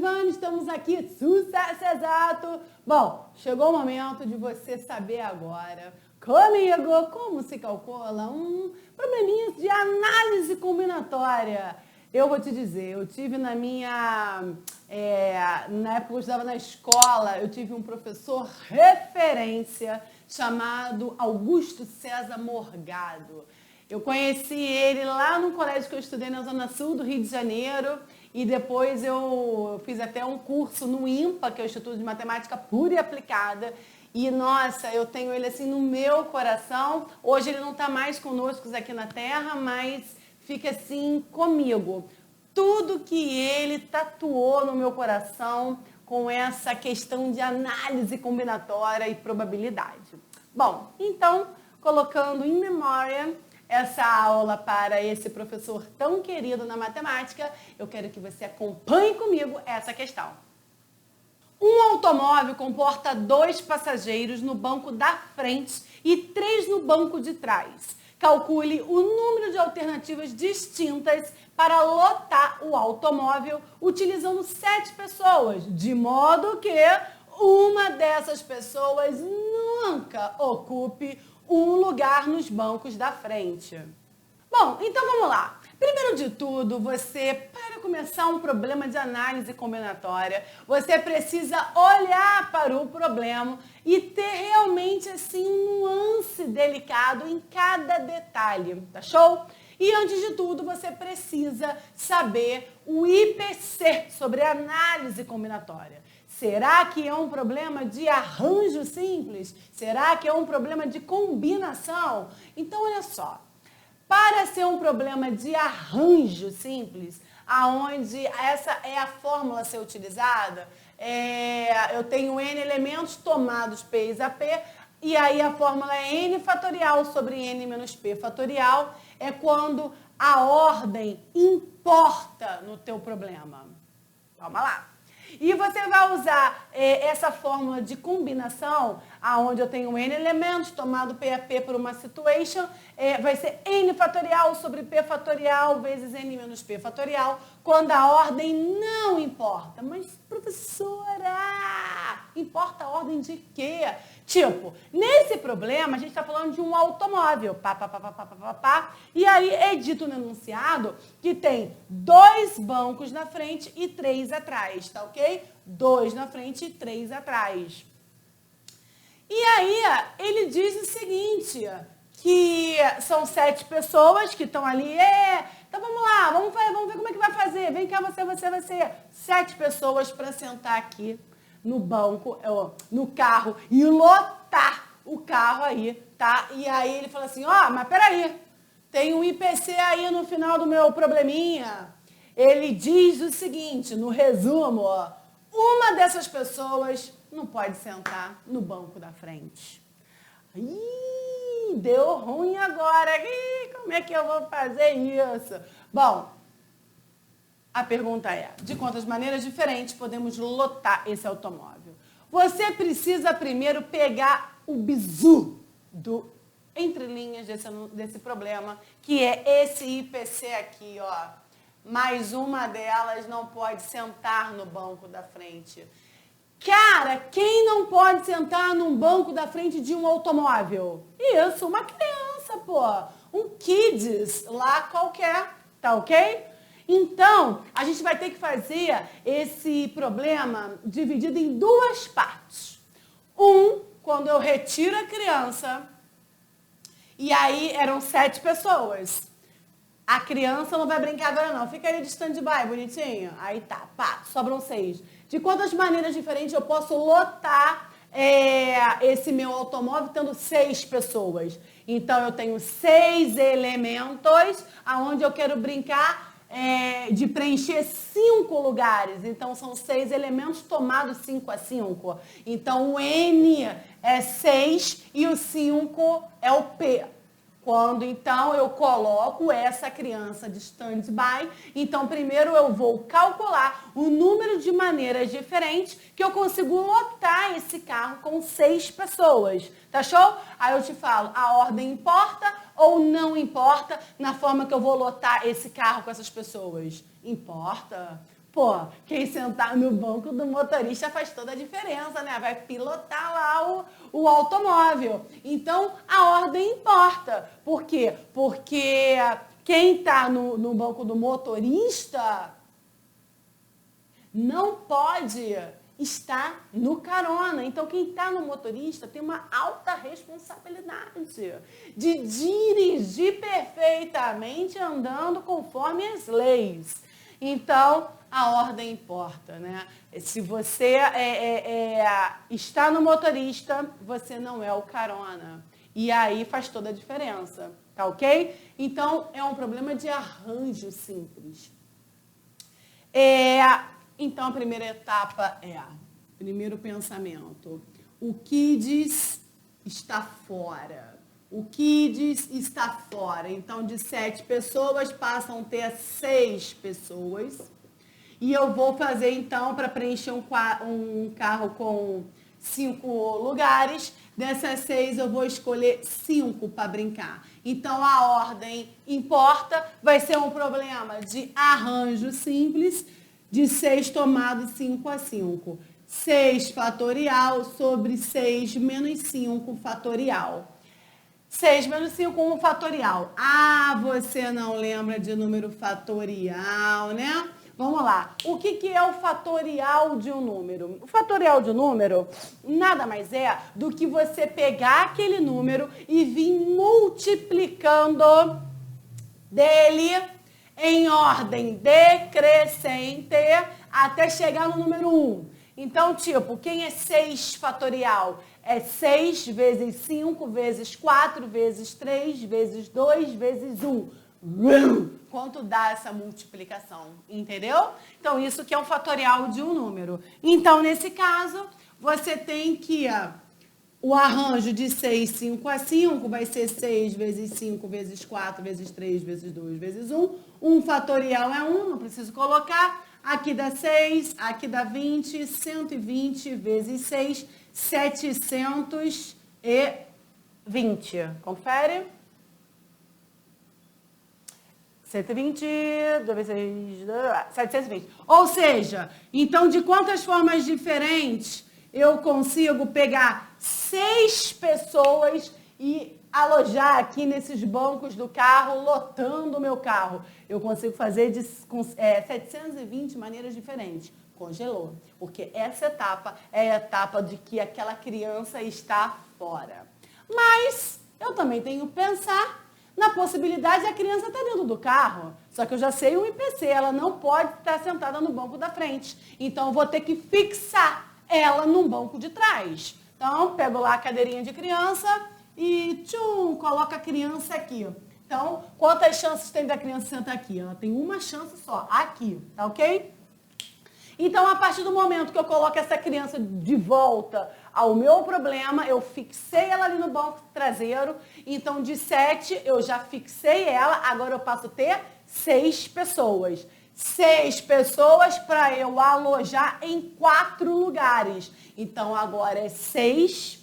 Ivane, estamos aqui, sucesso exato! Bom, chegou o momento de você saber agora comigo como se calcula um probleminha de análise combinatória. Eu vou te dizer, eu tive na época que eu estava na escola, eu tive um professor referência chamado Augusto César Morgado. Eu conheci ele lá no colégio que eu estudei na Zona Sul do Rio de Janeiro e depois eu fiz até um curso no IMPA, que é o Instituto de Matemática Pura e Aplicada. E, nossa, eu tenho ele assim no meu coração. Hoje ele não está mais conosco aqui na Terra, mas fica assim comigo. Tudo que ele tatuou no meu coração com essa questão de análise combinatória e probabilidade. Bom, então, colocando em memória essa aula para esse professor tão querido na matemática, eu quero que você acompanhe comigo essa questão. Um automóvel comporta 2 passageiros no banco da frente e 3 no banco de trás. Calcule o número de alternativas distintas para lotar o automóvel utilizando 7 pessoas, de modo que uma dessas pessoas nunca ocupe um lugar nos bancos da frente. Bom, então vamos lá. Primeiro de tudo, para começar um problema de análise combinatória, você precisa olhar para o problema e ter realmente assim um nuance delicado em cada detalhe, tá show? E antes de tudo, você precisa saber o IPC sobre análise combinatória. Será que é um problema de arranjo simples? Será que é um problema de combinação? Então, olha só. Para ser um problema de arranjo simples, aonde essa é a fórmula a ser utilizada, eu tenho n elementos tomados P a P, e aí a fórmula é n fatorial sobre n menos p fatorial, é quando a ordem importa no teu problema. Calma lá. E você vai usar essa fórmula de combinação, aonde eu tenho n elementos, tomado P a P por uma situation, vai ser n fatorial sobre P fatorial vezes n menos P fatorial, quando a ordem não importa. Mas, professora, importa a ordem de quê? Tipo, nesse problema, a gente está falando de um automóvel, e aí é dito no enunciado que tem 2 bancos na frente e 3 atrás, tá ok? 2 na frente e 3 atrás. E aí, ele diz o seguinte, que são 7 pessoas que estão ali, então vamos lá, vamos ver como é que vai fazer, vem cá você, 7 pessoas para sentar aqui no banco, no carro e lotar o carro aí, tá? E aí ele fala assim, mas peraí, tem um IPC aí no final do meu probleminha. Ele diz o seguinte, no resumo, uma dessas pessoas não pode sentar no banco da frente. Ih, deu ruim agora. Ih, como é que eu vou fazer isso? Bom, a pergunta é, de quantas maneiras diferentes podemos lotar esse automóvel? Você precisa primeiro pegar o bizu entre linhas desse problema, que é esse IPC aqui, Mais uma delas não pode sentar no banco da frente. Cara, quem não pode sentar num banco da frente de um automóvel? Isso, uma criança, um kids lá qualquer, tá ok? Então, a gente vai ter que fazer esse problema dividido em 2 partes. Quando eu retiro a criança, e aí eram 7 pessoas. A criança não vai brincar agora não, fica aí de stand-by, bonitinho. Aí tá, sobram 6. De quantas maneiras diferentes eu posso lotar esse meu automóvel tendo 6 pessoas? Então, eu tenho 6 elementos, aonde eu quero brincar de preencher 5 lugares. Então, são 6 elementos tomados 5 a 5. Então, o N é 6 e o 5 é o P. Quando, então, eu coloco essa criança de stand-by, então, primeiro eu vou calcular o número de maneiras diferentes que eu consigo lotar esse carro com 6 pessoas, tá show? Aí eu te falo, a ordem importa ou não importa na forma que eu vou lotar esse carro com essas pessoas? Importa. Pô, quem sentar no banco do motorista faz toda a diferença, né? Vai pilotar lá o automóvel. Então, a ordem importa. Por quê? Porque quem está no banco do motorista não pode estar no carona. Então, quem está no motorista tem uma alta responsabilidade de dirigir perfeitamente andando conforme as leis. Então, a ordem importa, né? Se você está no motorista, você não é o carona. E aí faz toda a diferença, tá ok? Então, é um problema de arranjo simples. Então, a primeira etapa primeiro pensamento. O Kids está fora. O Kids está fora. Então, de 7 pessoas, passam a ter 6 pessoas. E eu vou fazer, então, para preencher um carro com 5 lugares. Dessas 6, eu vou escolher 5 para brincar. Então, a ordem importa. Vai ser um problema de arranjo simples, de 6 tomado 5 a 5. 6 fatorial sobre 6 menos 5 fatorial. 6 menos 5, 1 fatorial. Ah, você não lembra de número fatorial, né? Vamos lá. O que é o fatorial de um número? O fatorial de um número nada mais é do que você pegar aquele número e vir multiplicando dele em ordem decrescente até chegar no número 1. Então, tipo, quem é 6 fatorial? É 6 vezes 5 vezes 4 vezes 3 vezes 2 vezes 1. Quanto dá essa multiplicação? Entendeu? Então, isso que é o fatorial de um número. Então, nesse caso, você tem que... o arranjo de 6, 5 a 5 vai ser 6 vezes 5 vezes 4 vezes 3 vezes 2 vezes 1. 1 fatorial é 1, não preciso colocar. Aqui dá 6, aqui dá 20, 120 vezes 6, 720. Confere. 120, 2 vezes 6, 720. Ou seja, então de quantas formas diferentes eu consigo pegar 6 pessoas e alojar aqui nesses bancos do carro, lotando o meu carro? Eu consigo fazer de 720 maneiras diferentes. Congelou. Porque essa etapa é a etapa de que aquela criança está fora. Mas eu também tenho que pensar na possibilidade de a criança estar dentro do carro. Só que eu já sei o IPC, ela não pode estar sentada no banco da frente. Então, eu vou ter que fixar ela no banco de trás. Então, pego lá a cadeirinha de criança e coloco a criança aqui. Então, quantas chances tem da criança sentar aqui? Ela tem uma chance só, aqui, tá ok? Então, a partir do momento que eu coloco essa criança de volta ao meu problema, eu fixei ela ali no banco traseiro. Então, de 7, eu já fixei ela. Agora, eu passo a ter 6 pessoas. 6 pessoas para eu alojar em 4 lugares. Então, agora é 6.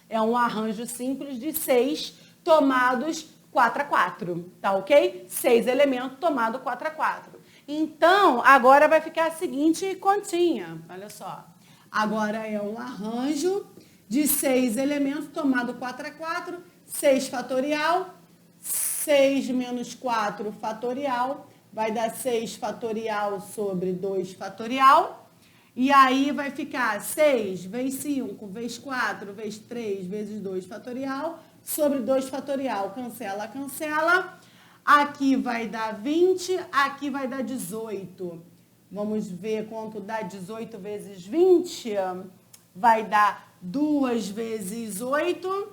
É um arranjo simples de 6 tomados 4 a 4. Tá ok? 6 elementos tomado 4 a 4. Então, agora vai ficar a seguinte continha. Olha só. Agora é um arranjo de 6 elementos tomado 4 a 4, 6 fatorial, 6 menos 4 fatorial, vai dar 6 fatorial sobre 2 fatorial. E aí vai ficar 6 vezes 5, vezes 4, vezes 3, vezes 2 fatorial, sobre 2 fatorial. Cancela, cancela. Aqui vai dar 20, aqui vai dar 18. Vamos ver quanto dá 18 vezes 20. Vai dar 2 vezes 8,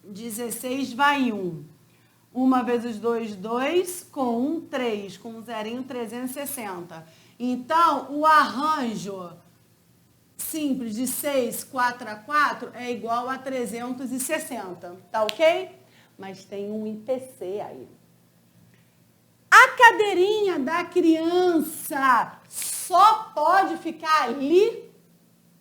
16, vai 1. 1 vezes 2, 2, com 1, 3, com um zerinho, 360. Então, o arranjo simples de 6, 4 a 4 é igual a 360, tá ok? Mas tem um IPC aí. A cadeirinha da criança só pode ficar ali?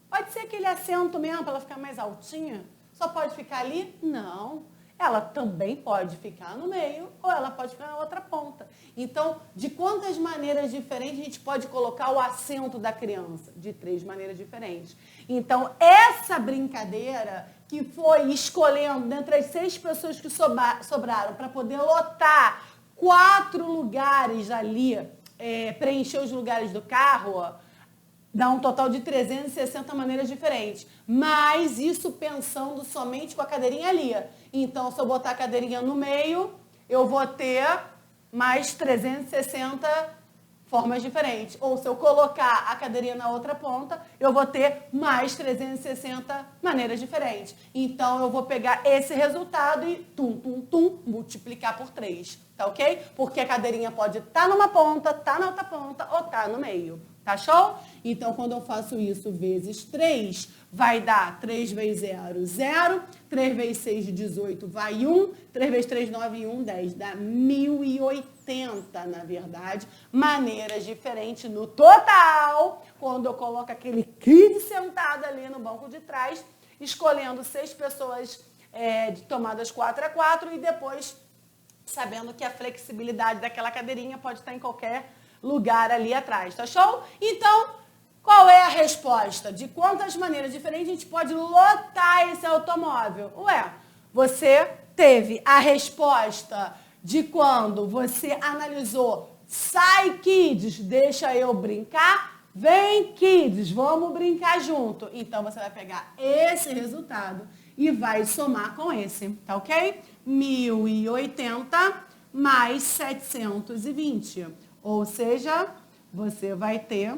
Pode ser aquele assento mesmo para ela ficar mais altinha? Só pode ficar ali? Não. ela também pode ficar no meio ou ela pode ficar na outra ponta. Então, de quantas maneiras diferentes a gente pode colocar o assento da criança? De 3 maneiras diferentes. Então, essa brincadeira que foi escolhendo dentre as 6 pessoas que sobraram para poder lotar 4 lugares ali, preencher os lugares do carro, dá um total de 360 maneiras diferentes. Mas isso pensando somente com a cadeirinha ali. Então, se eu botar a cadeirinha no meio, eu vou ter mais 360 formas diferentes. Ou se eu colocar a cadeirinha na outra ponta, eu vou ter mais 360 maneiras diferentes. Então, eu vou pegar esse resultado e multiplicar por 3, tá ok? Porque a cadeirinha pode estar numa ponta, estar na outra ponta ou estar no meio. Tá show? Então, quando eu faço isso vezes 3, vai dar 3 vezes 0, 0. 3 vezes 6, 18, vai 1. 3 vezes 3, 9 e 1, 10. Dá 1080, na verdade, maneiras diferentes no total. Quando eu coloco aquele kid sentado ali no banco de trás, escolhendo 6 pessoas de tomadas 4x4 e depois sabendo que a flexibilidade daquela cadeirinha pode estar em qualquer lugar ali atrás, tá show? Então, qual é a resposta? De quantas maneiras diferentes a gente pode lotar esse automóvel? Ué, você teve a resposta de quando você analisou, sai kids, deixa eu brincar, vem kids, vamos brincar junto. Então, você vai pegar esse resultado e vai somar com esse, tá ok? 1080 mais 720. Ou seja, você vai ter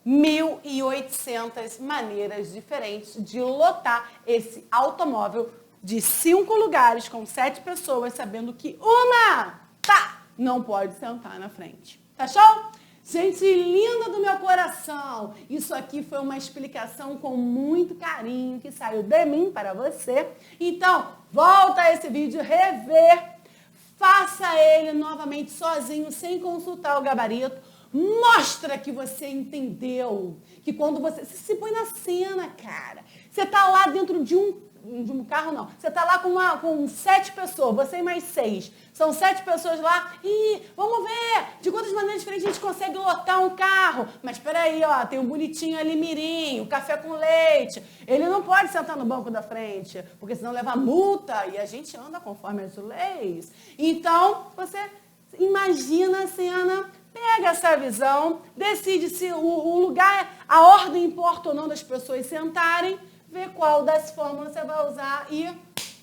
1.800 maneiras diferentes de lotar esse automóvel de 5 lugares com 7 pessoas, sabendo que uma não pode sentar na frente. Tá show? Gente linda do meu coração, isso aqui foi uma explicação com muito carinho que saiu de mim para você. Então, volta a esse vídeo, rever. Faça ele novamente sozinho, sem consultar o gabarito. Mostra que você entendeu. Que quando você se põe na cena, cara. Você tá lá dentro de um carro, não. Você tá lá com 7 pessoas, você e mais 6. São 7 pessoas lá. E vamos ver de quantas maneiras diferentes a gente consegue lotar um carro. Mas peraí, ó, tem um bonitinho ali mirim, um café com leite. Ele não pode sentar no banco da frente, porque senão leva multa e a gente anda conforme as leis. Então, você imagina a cena, pega essa visão, decide se o lugar, a ordem importa ou não das pessoas sentarem, vê qual das fórmulas você vai usar e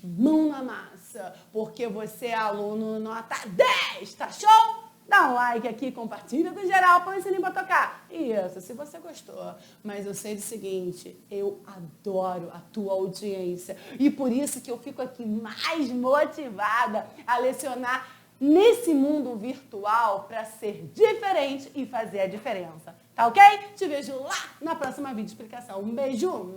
mão na massa, porque você é aluno nota 10, tá show? Dá um like aqui, compartilha com geral, põe o sininho pra tocar. Isso, se você gostou. Mas eu sei do seguinte, eu adoro a tua audiência e por isso que eu fico aqui mais motivada a lecionar nesse mundo virtual para ser diferente e fazer a diferença. Tá ok? Te vejo lá na próxima vídeo explicação. Um beijo!